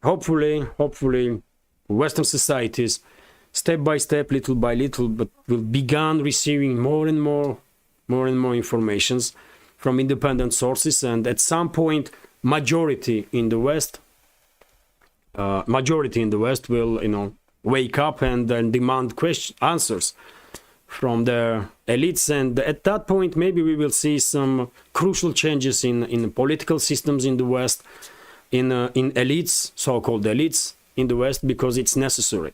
hopefully Western societies, step by step, little by little, but will begin receiving more and more informations from independent sources, and at some point majority in the West will wake up and demand answers from their elites, and at that point maybe we will see some crucial changes in political systems in the West, in elites, so-called elites in the West, because it's necessary.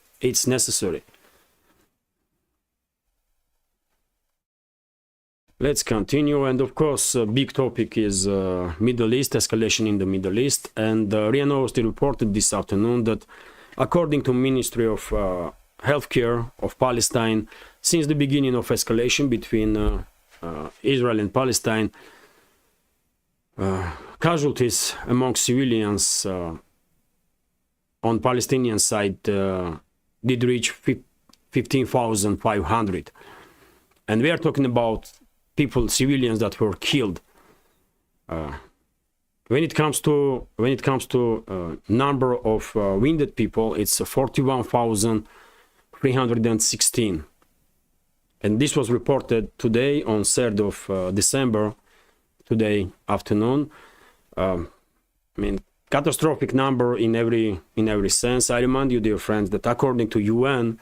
Let's continue, and of course a big topic is Middle East, escalation in the Middle East, and RIA Novosti reported this afternoon that according to Ministry of Healthcare of Palestine, since the beginning of escalation between Israel and Palestine, casualties among civilians on Palestinian side did reach 15,500, and we are talking about civilians that were killed. When it comes to number of wounded people, it's 41,316, and this was reported today on 3rd of December, today afternoon. Catastrophic number in every sense. I remind you, dear friends, that according to UN,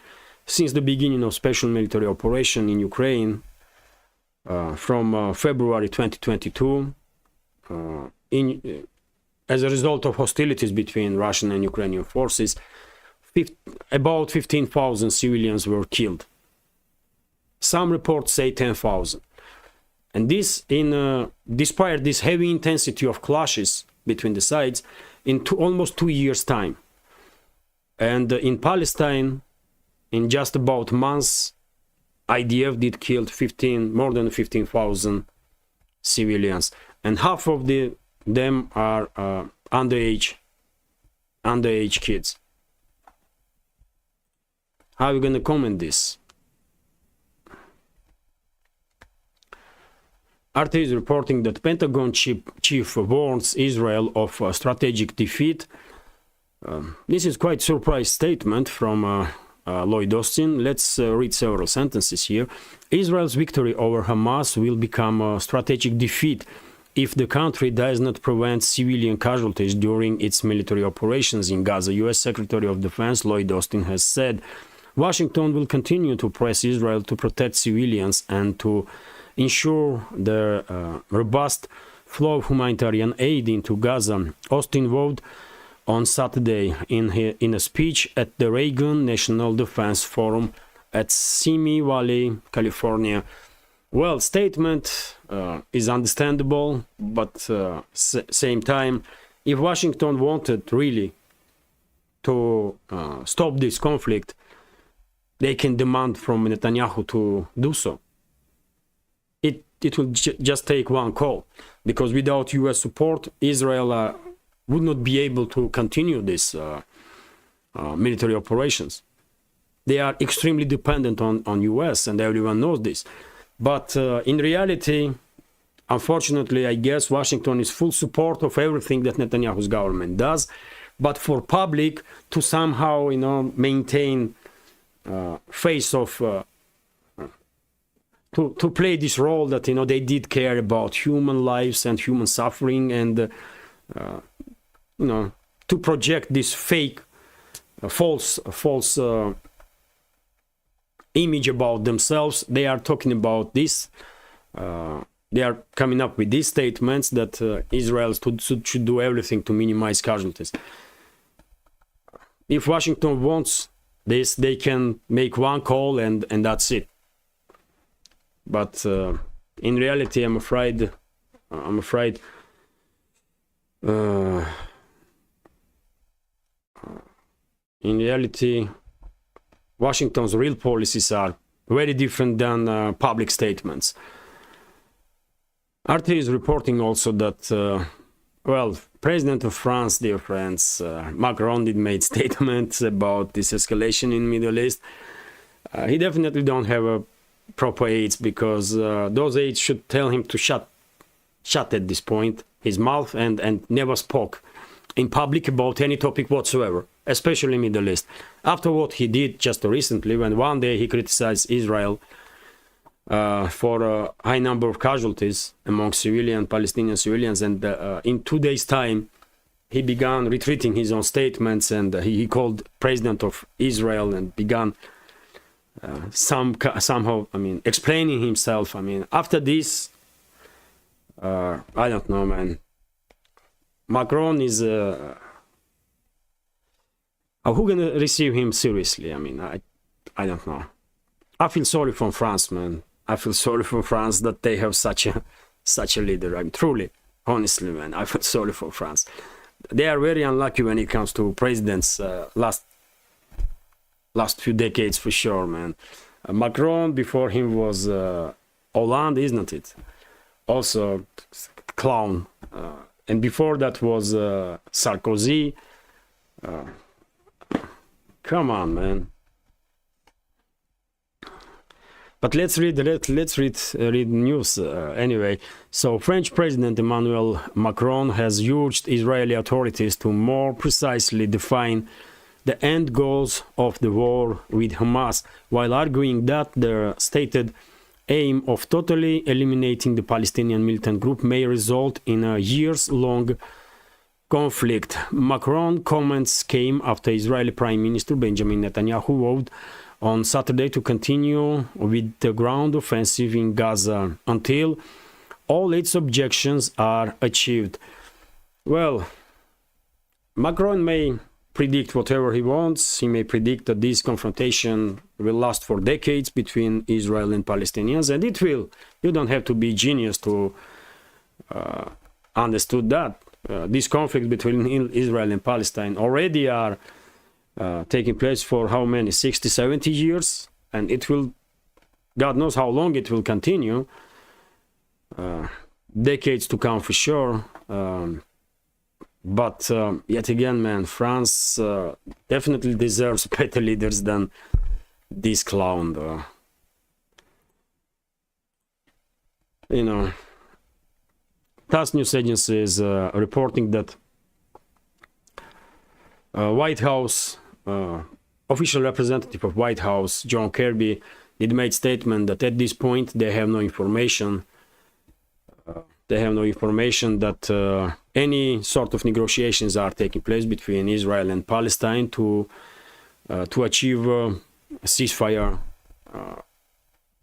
since the beginning of special military operation in Ukraine, from February 2022 as a result of hostilities between Russian and Ukrainian forces. About 15,000 civilians were killed. Some reports say 10,000. And this, despite this heavy intensity of clashes between the sides, in almost 2 years' time. And in Palestine, in just about months, IDF did kill more than 15,000 civilians, and half of them are underage kids. How are you going to comment this? RT is reporting that Pentagon chief warns Israel of strategic defeat. This is quite a surprise statement from Lloyd Austin. Let's read several sentences here. Israel's victory over Hamas will become a strategic defeat if the country does not prevent civilian casualties during its military operations in Gaza. U.S. Secretary of Defense Lloyd Austin has said Washington will continue to press Israel to protect civilians and to ensure the robust flow of humanitarian aid into Gaza. Austin vowed on Saturday in a speech at the Reagan National Defense Forum at Simi Valley, California. Well, statement is understandable, but same time, if Washington wanted really to stop this conflict, they can demand from Netanyahu to do so. It will just take one call, because without U.S. support, Israel would not be able to continue this military operations. They are extremely dependent on U.S., and everyone knows this. But in reality, unfortunately, I guess Washington is full support of everything that Netanyahu's government does. But for public to somehow, maintain face of to play this role that they did care about human lives and human suffering, and to project this fake, false image about themselves. They are talking about this. They are coming up with these statements that Israel should do everything to minimize casualties. If Washington wants this, they can make one call and that's it. But in reality, I'm afraid in reality, Washington's real policies are very different than public statements. RT is reporting also that, President of France, dear friends, Macron did make statements about this escalation in Middle East. He definitely don't have a proper aides, because those aides should tell him to shut at this point his mouth and never spoke in public about any topic whatsoever, especially Middle East. After what he did just recently, when one day he criticized Israel for a high number of casualties among Palestinian civilians, and in 2 days' time he began retreating his own statements, and he called President of Israel and began somehow explaining himself. After this, I don't know, man. Macron is who gonna receive him seriously? I don't know. I feel sorry for France, man. I feel sorry for France that they have such a leader. Truly, honestly, man, I feel sorry for France. They are very unlucky when it comes to presidents. Last few decades, for sure, man. Macron, before him was Hollande, isn't it? Also clown. And before that was Sarkozy. Come on, man. But let's read news anyway. So French President Emmanuel Macron has urged Israeli authorities to more precisely define the end goals of the war with Hamas, while arguing that their stated aim of totally eliminating the Palestinian militant group may result in a years-long conflict. Macron's comments came after Israeli Prime Minister Benjamin Netanyahu vowed on Saturday to continue with the ground offensive in Gaza until all its objections are achieved. Well, Macron may predict whatever he wants. He may predict that this confrontation will last for decades between Israel and Palestinians, and it will. You don't have to be genius to understood that. These conflicts between Israel and Palestine already are taking place for how many? 60, 70 years, and it will, God knows how long it will continue. Decades to come for sure. But yet again, man, France definitely deserves better leaders than this clown. You know, TASS news agency is reporting that White House official representative of White House, John Kirby, did make statement that at this point they have no information. They have no information that any sort of negotiations are taking place between Israel and Palestine to achieve a ceasefire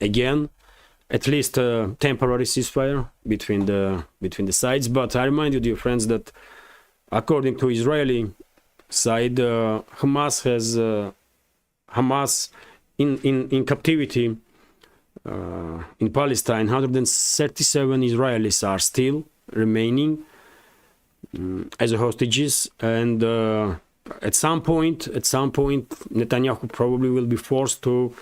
again, at least a temporary ceasefire between the sides. But I remind you, dear friends, that according to Israeli side, Hamas has Hamas in captivity. In Palestine, 137 Israelis are still remaining as hostages, and at some point, Netanyahu probably will be forced to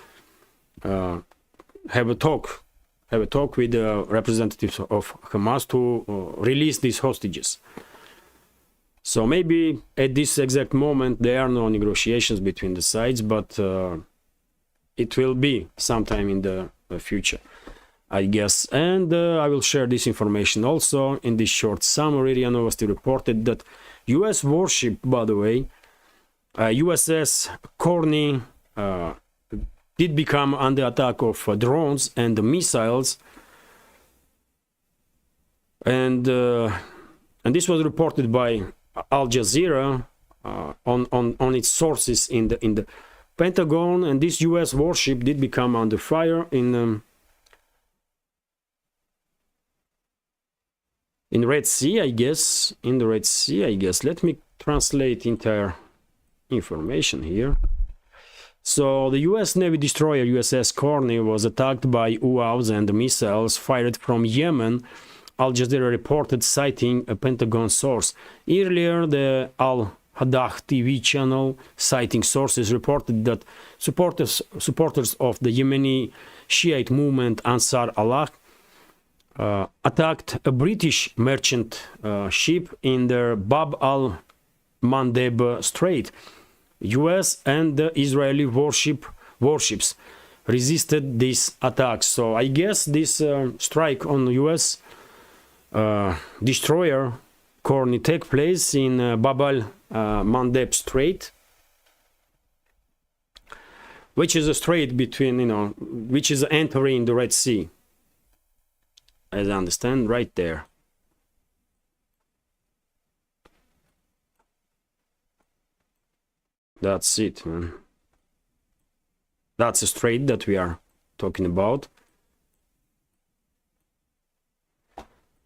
have a talk with the representatives of Hamas to release these hostages. So maybe at this exact moment there are no negotiations between the sides, but it will be sometime in the future, I guess. And I will share this information also in this short summary. RIA Novosti reported that US warship, by the way, USS Corny, did become under attack of drones and missiles, and this was reported by Al Jazeera on its sources in the Pentagon. And this US warship did become under fire in Red Sea, I guess. In the Red Sea, I guess. Let me translate entire information here. So the US Navy destroyer USS Corny was attacked by UAVs and missiles fired from Yemen, Al Jazeera reported, citing a Pentagon source. Earlier, the Al Hadah TV channel, citing sources, reported that supporters of the Yemeni Shiite movement Ansar Allah attacked a British merchant ship in the Bab al-Mandeb Strait. US and the Israeli warships resisted these attacks. So I guess this strike on the US destroyer Corny take place in Bab al-Mandeb Strait, which is a strait between, which is entering the Red Sea, as I understand, right there. That's it, man. That's a strait that we are talking about.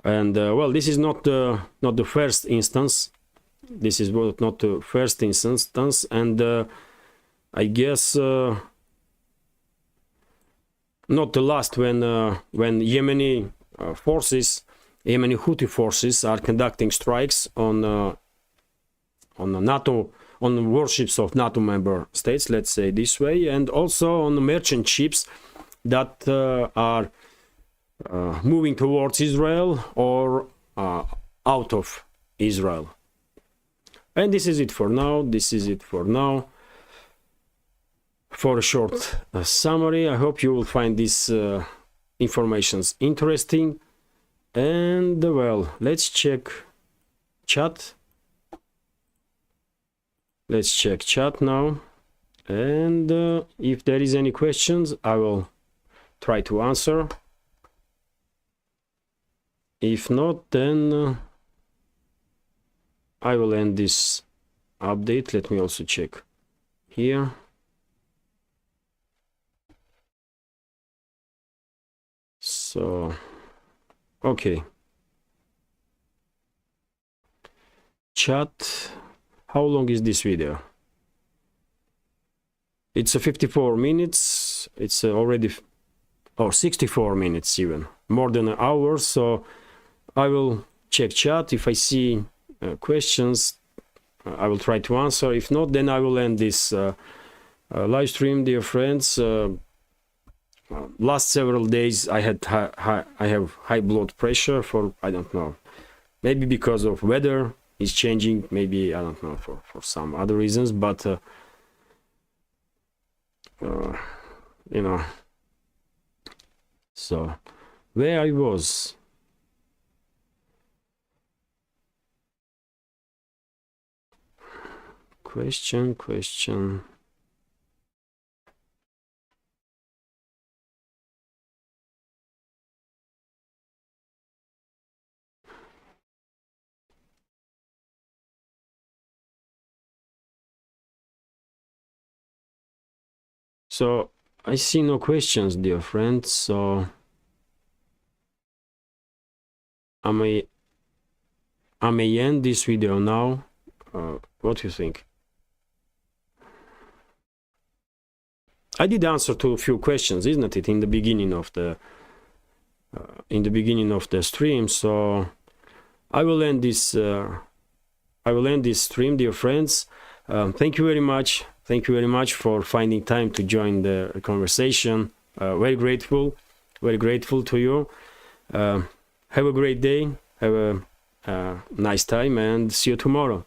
And well, this is not the first instance. This is not the first instance, and I guess not the last when Yemeni forces, Yemeni Houthi forces, are conducting strikes on NATO, on warships of NATO member states, let's say this way, and also on the merchant ships that are moving towards Israel or out of Israel. And this is it for now. For a short summary, I hope you will find this informations interesting. And well, let's check chat. Let's check chat now. And if there is any questions, I will try to answer. If not, then I will end this update. Let me also check here. So okay, chat. How long is this video? It's 54 minutes. It's already 64 minutes, even more than an hour. So I will check chat. If I see questions, I will try to answer. If not, then I will end this live stream, dear friends. Last several days I have high blood pressure for, I don't know, maybe because of weather is changing, maybe, I don't know, for some other reasons, but you know. So where I was, question. So I see no questions, dear friends, so I may end this video now. What do you think? I did answer to a few questions, isn't it, in the beginning of the stream. So I will end this stream, dear friends. Thank you very much. Thank you very much for finding time to join the conversation. Very grateful to you. Have a great day. Have a nice time, and see you tomorrow.